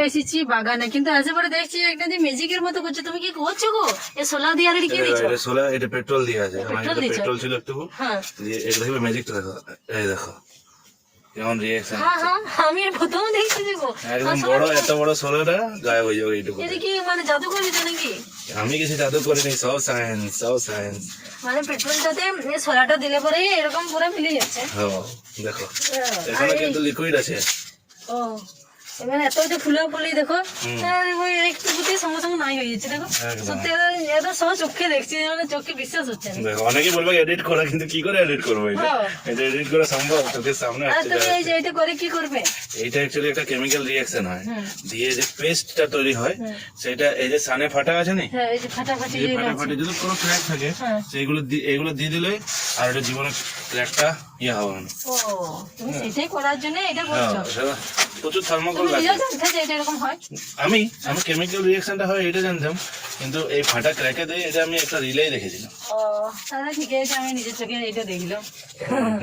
এসেছি বাগানে, কিন্তু আসে পরে দেখছি একটা যে ম্যাজিকের মতো করছে। তুমি কি করছো গো? এ সোলা দিয়ে অলরেডি কি দিচ্ছ? এটা সোলা, এটা পেট্রোল দিয়ে আছে। আমার পেট্রোল এটা দিচ্ছ? পেট্রোল ছিল একটু, হ্যাঁ দিয়ে এটা দেখবে ম্যাজিকটা দেখো, এই দেখো কেমন রিয়াকশন। হ্যাঁ হ্যাঁ, আমি প্রথম দেখছি যে গো। একদম বড়, এত বড় সোলাটা গায়েব হয়ে যাবে এইটুকু। এটা কি মানে জাদু করে দিচ্ছ নাকি? আমি কিছু জাদু করিনি, সব সায়েন্স, সব সায়েন্স। মানে পেট্রোলটাতে এই সোলাটা দিলে পরে এরকম পুরো মিলে যাচ্ছে। হ্যাঁ দেখো, এখানে কিন্তু লিকুইড আছে। ও এখানে এত যে ফুলি দেখো, আর ওই একটু বুঝে সঙ্গে সঙ্গে নাই হয়ে যাচ্ছে দেখো। একদম। সত্যি এটা সব চোখে দেখছি, মানে চোখে বিশ্বাস হচ্ছে না। দেখো অনেকেই বলবে এডিট করা, কিন্তু কি করে এডিট করবো এটা? হ্যাঁ। এটা এডিট করা সম্ভব? চোখের সামনে আর আসছে। তুমি এই যে এটা করে কি করবে? এইটা অ্যাকচুয়ালি একটা কেমিক্যাল রিঅ্যাকশন হয়, দিয়ে যে পেস্টটা তৈরি হয় সেটা এই যে সানে ফাটা আছে না, হ্যাঁ এই যে ফাটাফাটি এই ফাটাফাটি যদি কোনো ক্র্যাক থাকে হ্যাঁ। সেইগুলো এগুলো দিয়ে দিলে আর এটা জীবনে ক্র্যাকটা ইয়ে হবে না। ও তুমি সেটাই করার জন্য এটা হ্যাঁ, করছো? সেটা প্রচুর থার্মোকল তুমি লাগে। নিজেও জানতে যে এটা এরকম হয়? আমি কেমিক্যাল রিঅ্যাকশনটা হয় এটা জানতাম, কিন্তু এই ফাটা ক্র্যাকে দিয়ে এটা আমি একটা রিলেই দেখেছিলাম। ও তাহলে ঠিক আছে, আমি নিজের চোখে এটা দেখলাম। হ্যাঁ।